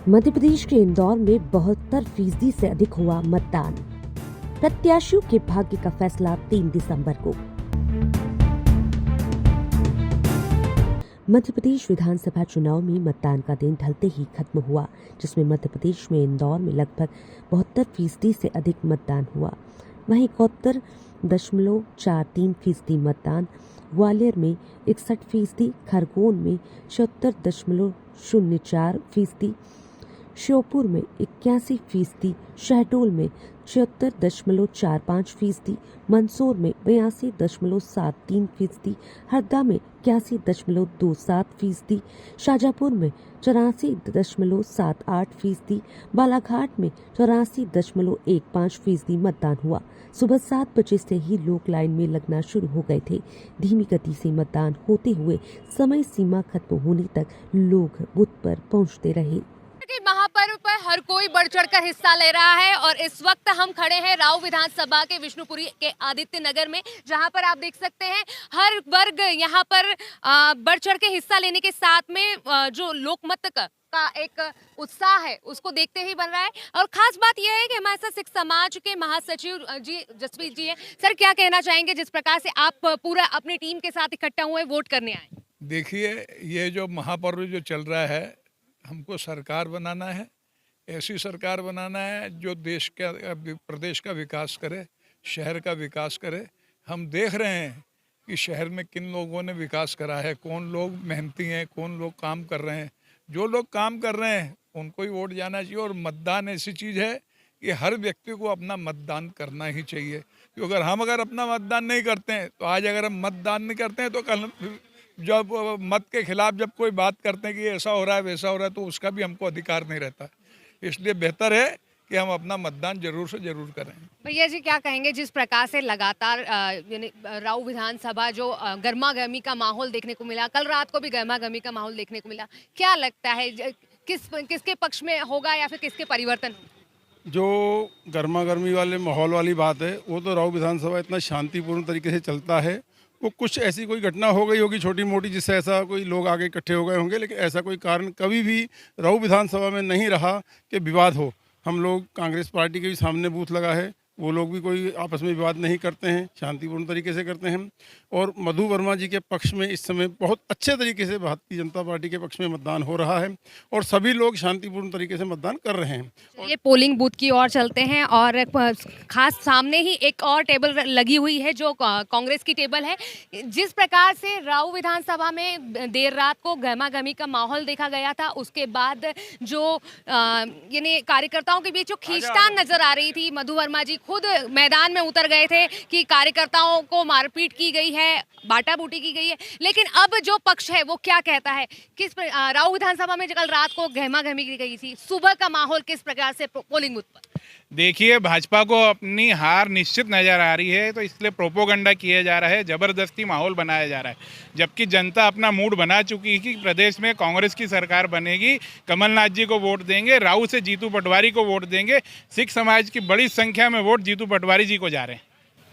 मध्य प्रदेश के इंदौर में 72% से अधिक हुआ मतदान। प्रत्याशियों के भाग्य का फैसला 3 दिसंबर को। मध्य प्रदेश विधानसभा चुनाव में मतदान का दिन ढलते ही खत्म हुआ, जिसमें मध्य प्रदेश में इंदौर में लगभग 72% से अधिक मतदान हुआ। वहीं 71.43% मतदान, ग्वालियर में 61%, खरगोन में 76.04%, श्योपुर में 81%, शहडोल में 76.45%, मंदसौर में 82.73%, हरदा में 81.27%, शाजापुर में 84.78%, बालाघाट में 84.15% मतदान हुआ। सुबह 7 बजे से ही लोग लाइन में लगना शुरू हो गए थे। धीमी गति से मतदान होते हुए समय सीमा खत्म होने तक लोग बूथ पर पहुंचते रहे। महापर्व पर हर कोई बढ़ चढ़कर हिस्सा ले रहा है और इस वक्त हम खड़े हैं राव विधानसभा के विष्णुपुरी के आदित्य नगर में, जहां पर आप देख सकते हैं हर वर्ग यहां पर बढ़ चढ़ के हिस्सा लेने के साथ में जो लोकमत का एक उत्साह है उसको देखते ही बन रहा है। और खास बात यह है कि हमारे साथ सिख समाज के महासचिव जी जसप्रीत जी हैं। सर, क्या कहना चाहेंगे जिस प्रकार से आप पूरा अपनी टीम के साथ इकट्ठा हुए वोट करने आए? देखिए, ये जो महापर्व जो चल रहा है, हमको सरकार बनाना है, ऐसी सरकार बनाना है जो देश का प्रदेश का विकास करे, शहर का विकास करे। हम देख रहे हैं कि शहर में किन लोगों ने विकास करा है, कौन लोग मेहनती हैं, कौन लोग काम कर रहे हैं। जो लोग काम कर रहे हैं उनको ही वोट जाना चाहिए। और मतदान ऐसी चीज़ है कि हर व्यक्ति को अपना मतदान करना ही चाहिए। क्योंकि अगर अपना मतदान नहीं करते हैं तो आज अगर हम मतदान नहीं करते हैं तो कल जब मत के खिलाफ जब कोई बात करते हैं कि ऐसा हो रहा है वैसा हो रहा है तो उसका भी हमको अधिकार नहीं रहता। इसलिए बेहतर है कि हम अपना मतदान जरूर से जरूर करें। भैया जी, क्या कहेंगे जिस प्रकार से लगातार राव विधानसभा जो गर्मा गर्मी का माहौल देखने को मिला, कल रात को भी गर्मा गर्मी का माहौल देखने को मिला, क्या लगता है किसके पक्ष में होगा या फिर किसके परिवर्तन? जो गर्मा गर्मी वाले माहौल वाली बात है वो तो राव विधानसभा इतना शांतिपूर्ण तरीके से चलता है। वो कुछ ऐसी कोई घटना हो गई होगी छोटी मोटी जिससे ऐसा कोई लोग आगे इकट्ठे हो गए होंगे, लेकिन ऐसा कोई कारण कभी भी राव विधानसभा में नहीं रहा कि विवाद हो। हम लोग कांग्रेस पार्टी के भी सामने बूथ लगा है, वो लोग भी कोई आपस में विवाद नहीं करते हैं, शांतिपूर्ण तरीके से करते हैं। और मधु वर्मा जी के पक्ष में इस समय बहुत अच्छे तरीके से भारतीय जनता पार्टी के पक्ष में मतदान हो रहा है और सभी लोग शांतिपूर्ण तरीके से मतदान कर रहे हैं। ये पोलिंग बूथ की ओर चलते हैं और खास सामने ही एक और टेबल लगी हुई है जो कांग्रेस की टेबल है। जिस प्रकार से राव विधानसभा में देर रात को गर्मा गर्मी का माहौल देखा गया था, उसके बाद जो यानी कार्यकर्ताओं के बीच जो खींचतान नजर आ रही थी, मधु वर्मा जी खुद मैदान में उतर गए थे कि कार्यकर्ताओं को मारपीट की गई है, बाटा बूटी की गई है। लेकिन अब जो पक्ष है वो क्या कहता है? राव विधानसभा में कल रात को गहमा गहमी की गई थी, सुबह का माहौल किस प्रकार से पोलिंग बूथ पर? देखिए, भाजपा को अपनी हार निश्चित नजर आ रही है, तो इसलिए प्रोपोगंडा किया जा रहा है, जबरदस्ती माहौल बनाया जा रहा है। जबकि जनता अपना मूड बना चुकी है कि प्रदेश में कांग्रेस की सरकार बनेगी, कमलनाथ जी को वोट देंगे, राव से जीतू पटवारी को वोट देंगे। सिख समाज की बड़ी संख्या में वोट जीतू पटवारी जी को जा रहे हैं।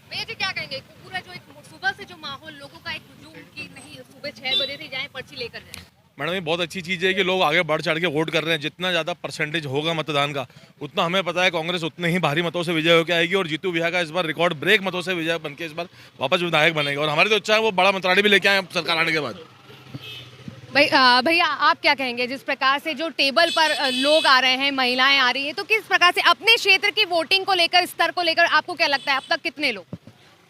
भैया जी, क्या कहेंगे पूरा जो सुबह से जो माहौल लोगों का एक हुजूम की नहीं, सुबह 6 बजे से जाए पर्ची लेकर जाए? मैडम, ये बहुत अच्छी चीज़ है कि लोग आगे बढ़ चढ़ के वोट कर रहे हैं। जितना ज़्यादा परसेंटेज होगा मतदान का, उतना हमें पता है कांग्रेस उतने ही भारी मतों से विजय होकर आएगी और जीतू भैया का इस बार रिकॉर्ड ब्रेक मतों से विजय बनके इस बार वापस विधायक बनेगा। और हमारी तो इच्छा है वो बड़ा मंत्रालय भी लेके आए सरकार आने के बाद। भैया आप क्या कहेंगे जिस प्रकार से जो टेबल पर लोग आ रहे हैं, महिलाएं आ रही हैं, तो किस प्रकार से अपने क्षेत्र की वोटिंग को लेकर, स्तर को लेकर आपको क्या लगता है अब तक कितने लोग?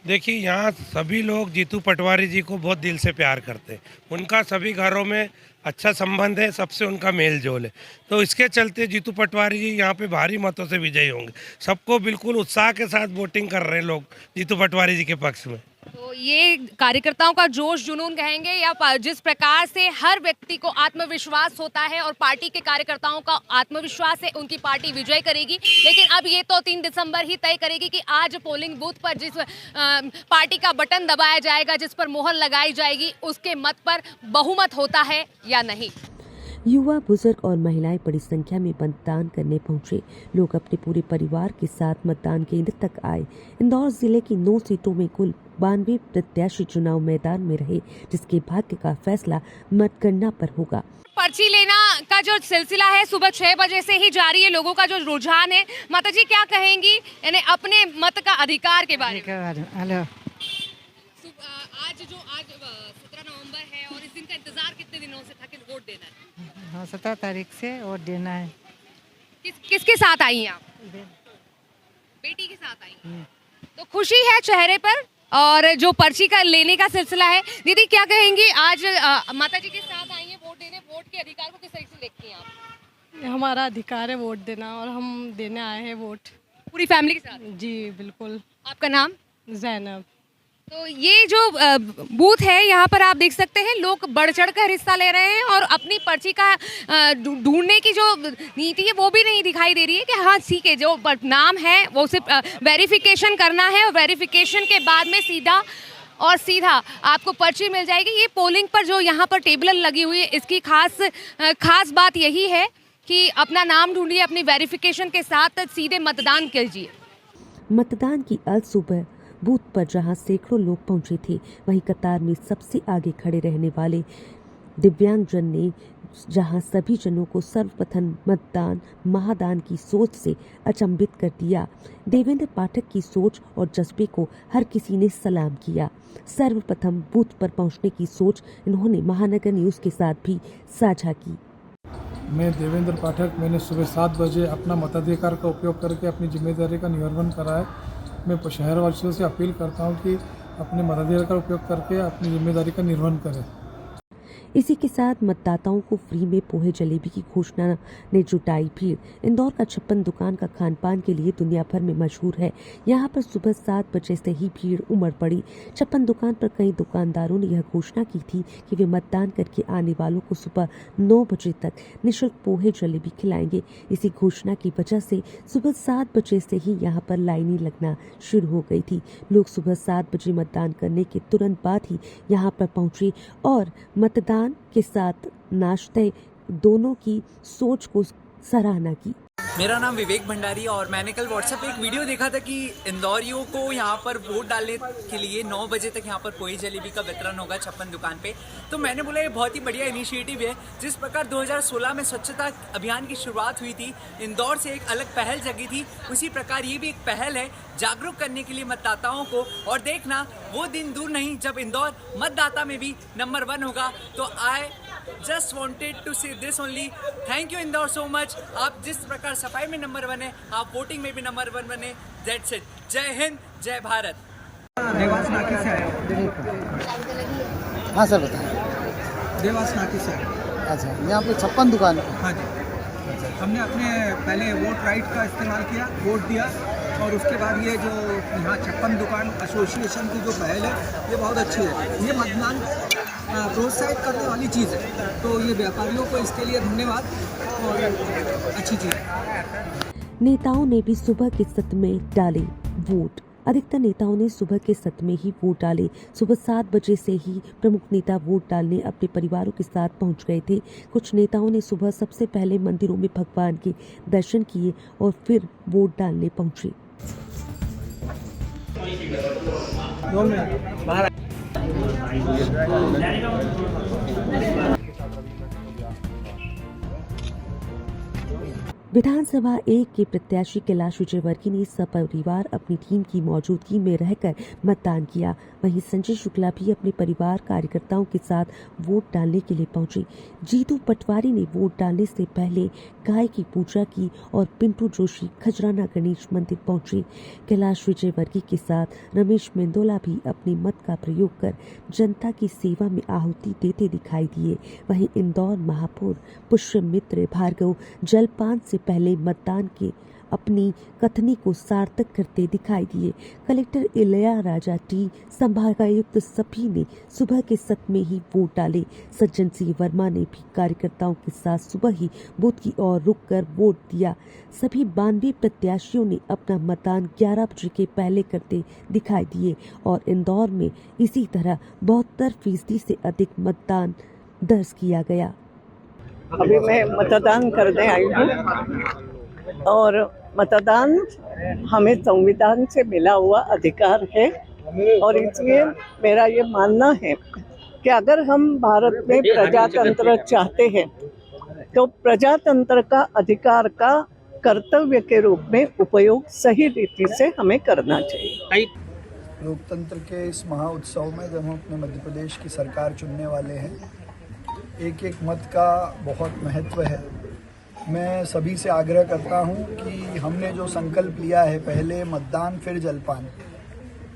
देखिए, यहाँ सभी लोग जीतू पटवारी जी को बहुत दिल से प्यार करते हैं। उनका सभी घरों में अच्छा संबंध है, सबसे उनका मेल जोल है, तो इसके चलते जीतू पटवारी जी यहाँ पे भारी मतों से विजयी होंगे। सबको बिल्कुल उत्साह के साथ वोटिंग कर रहे हैं लोग जीतू पटवारी जी के पक्ष में। तो ये कार्यकर्ताओं का जोश जुनून कहेंगे या जिस प्रकार से हर व्यक्ति को आत्मविश्वास होता है और पार्टी के कार्यकर्ताओं का आत्मविश्वास है उनकी पार्टी विजय करेगी। लेकिन अब ये तो 3 दिसंबर ही तय करेगी कि आज पोलिंग बूथ पर जिस पार्टी का बटन दबाया जाएगा, जिस पर मोहर लगाई जाएगी, उसके मत पर बहुमत होता है या नहीं। युवा, बुजुर्ग और महिलाएं बड़ी संख्या में मतदान करने पहुंचे। लोग अपने पूरे परिवार के साथ मतदान केंद्र तक आए। इंदौर जिले की 9 सीटों में कुल 92 प्रत्याशी चुनाव मैदान में रहे, जिसके भाग्य का फैसला मतगणना पर होगा। पर्ची लेना का जो सिलसिला है सुबह 6 बजे से ही जारी है, लोगों का जो रुझान है, माता जी क्या कहेंगी यानी अपने मत का अधिकार के बारे में? हेलो, आज 17 नवंबर है और इस दिन का इंतजार कितने दिनों से था कि वोट देना है? हाँ 17 तारीख से वोट देना है। किसके साथ आई हैं आप? बेटी के साथ आई हैं। तो खुशी है चेहरे पर और जो पर्ची का लेने का सिलसिला है। दीदी क्या कहेंगी, आज माता जी के साथ आई हैं वोट देने, वोट के अधिकार को किस तरीके से देखती हैं आप? हमारा अधिकार है वोट देना और हम देने आए हैं वोट पूरी फैमिली के साथ? जी बिल्कुल। आपका नाम? जैनब। तो ये जो बूथ है यहाँ पर आप देख सकते हैं लोग बढ़ चढ़ कर हिस्सा ले रहे हैं और अपनी पर्ची का ढूंढने की जो नीति है वो भी नहीं दिखाई दे रही है कि हाँ ठीक है जो नाम है वो सिर्फ वेरिफिकेशन करना है और वेरिफिकेशन के बाद में सीधा आपको पर्ची मिल जाएगी। ये पोलिंग पर जो यहाँ पर टेबल लगी हुई है इसकी खास बात यही है कि अपना नाम ढूंढिए, अपनी वेरिफिकेशन के साथ सीधे मतदान कीजिए। मतदान की आज सुबह बूथ पर जहां सैकड़ों लोग पहुंचे थे, वहीं कतार में सबसे आगे खड़े रहने वाले दिव्यांगजन ने जहां सभी जनों को सर्वप्रथम मतदान महादान की सोच से अचंभित कर दिया। देवेंद्र पाठक की सोच और जज्बे को हर किसी ने सलाम किया। सर्वप्रथम बूथ पर पहुंचने की सोच इन्होंने महानगर न्यूज के साथ भी साझा की। मैं देवेंद्र पाठक, मैंने सुबह 7 बजे अपना मताधिकार का उपयोग करके अपनी जिम्मेदारी का निर्वहन करा है। मैं शहरवासियों से अपील करता हूं कि अपने मताधिकार का उपयोग करके अपनी जिम्मेदारी का निर्वहन करें। इसी के साथ मतदाताओं को फ्री में पोहे जलेबी की घोषणा ने जुटाई भीड़। इंदौर का 56 दुकान का खान पान के लिए दुनिया भर में मशहूर है। यहाँ पर सुबह 7 बजे से ही भीड़ उमड़ पड़ी। 56 दुकान पर कई दुकानदारों ने यह घोषणा की थी कि वे मतदान करके आने वालों को सुबह 9 बजे तक निःशुल्क पोहे जलेबी खिलाएंगे। इसी घोषणा की वजह से सुबह 7 बजे से ही यहाँ पर लाइनें लगना शुरू हो गई थी। लोग सुबह 7 बजे मतदान करने के तुरंत बाद ही यहाँ पर पहुंचे और मतदान के साथ नाश्ते दोनों की सोच को सराहना की। मेरा नाम विवेक भंडारी और मैंने कल व्हाट्सएप पे एक वीडियो देखा था कि इंदौरियों को यहाँ पर वोट डालने के लिए 9 बजे तक यहाँ पर पोहे जलेबी का वितरण होगा 56 दुकान पे। तो मैंने बोला ये बहुत ही बढ़िया इनिशिएटिव है। जिस प्रकार 2016 में स्वच्छता अभियान की शुरुआत हुई थी, इंदौर से एक अलग पहल जगी थी, उसी प्रकार ये भी एक पहल है जागरूक करने के लिए मतदाताओं को। और देखना वो दिन दूर नहीं जब इंदौर मतदाता में भी नंबर 1 होगा। तो आई जस्ट वॉन्टेड टू से this only. Thank you Indore so much. आप जिस प्रकार सफाई में नंबर 1 है, आप वोटिंग में भी नंबर 1 बने। That's it. जय हिंद, जय भारत। देवास नाकी से आए। हाँ सर बताएं। देवास नाकी से। अच्छा, यहाँ पे 56 दुकान है। हाँ जी, हमने अपने पहले वोट राइट का इस्तेमाल किया, वोट दिया और उसके बाद ये जो यहाँ 56 दुकान एसोसिएशन की जो पहल है ये बहुत अच्छी है। ये मतदान प्रोत्साहित करने वाली चीज़ है। तो ये व्यापारियों को इसके लिए धन्यवाद और अच्छी चीज़ है। नेताओं ने भी सुबह के सत्र में डाले वोट। अधिकतर नेताओं ने सुबह के सत्र में ही वोट डाले। सुबह 7 बजे से ही प्रमुख नेता वोट डालने अपने परिवारों के साथ पहुंच गए थे। कुछ नेताओं ने सुबह सबसे पहले मंदिरों में भगवान के दर्शन किए और फिर वोट डालने पहुंचे। विधानसभा 1 के प्रत्याशी कैलाश विजयवर्गीय ने सपरिवार अपनी टीम की मौजूदगी में रहकर मतदान किया। वहीं संजय शुक्ला भी अपने परिवार कार्यकर्ताओं के साथ वोट डालने के लिए पहुंचे। जीतू पटवारी ने वोट डालने से पहले गाय की पूजा की और पिंटू जोशी खजराना गणेश मंदिर पहुंचे। कैलाश विजयवर्गीय के साथ रमेश मेंदोला भी अपने मत का प्रयोग कर जनता की सेवा में आहुति देते दिखाई दिए। वहीं इंदौर महापौर पुष्यमित्र भार्गव जलपान से पहले मतदान के अपनी कथनी को सार्थक करते दिखाई दिए। कलेक्टर इलैयाराजा टी, संभागायुक्त सभी ने सुबह के सत्र में ही वोट डाले। सज्जन सिंह वर्मा ने भी कार्यकर्ताओं के साथ सुबह ही बूथ की ओर रुककर वोट दिया। सभी 92 प्रत्याशियों ने अपना मतदान 11 बजे के पहले करते दिखाई दिए और इंदौर में इसी तरह 72% से अधिक मतदान दर्ज किया गया। अभी मैं मतदान करने आई हूँ और मतदान हमें संविधान से मिला हुआ अधिकार है और इसलिए मेरा ये मानना है कि अगर हम भारत में प्रजातंत्र चाहते हैं तो प्रजातंत्र का अधिकार का कर्तव्य के रूप में उपयोग सही रीति से हमें करना चाहिए। लोकतंत्र के इस महाउत्सव में जब हम अपने मध्य प्रदेश की सरकार चुनने वाले हैं, एक एक मत का बहुत महत्व है। मैं सभी से आग्रह करता हूं कि हमने जो संकल्प लिया है, पहले मतदान फिर जलपान,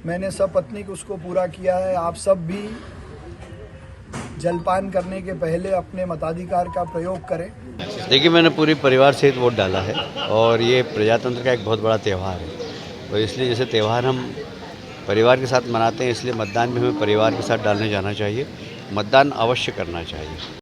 मैंने सपत्नीक उसको पूरा किया है। आप सब भी जलपान करने के पहले अपने मताधिकार का प्रयोग करें। देखिए, मैंने पूरे परिवार सहित वोट डाला है और ये प्रजातंत्र का एक बहुत बड़ा त्यौहार है, तो इसलिए जैसे त्यौहार हम परिवार के साथ मनाते हैं, इसलिए मतदान में हमें परिवार के साथ डालने जाना चाहिए, मतदान अवश्य करना चाहिए।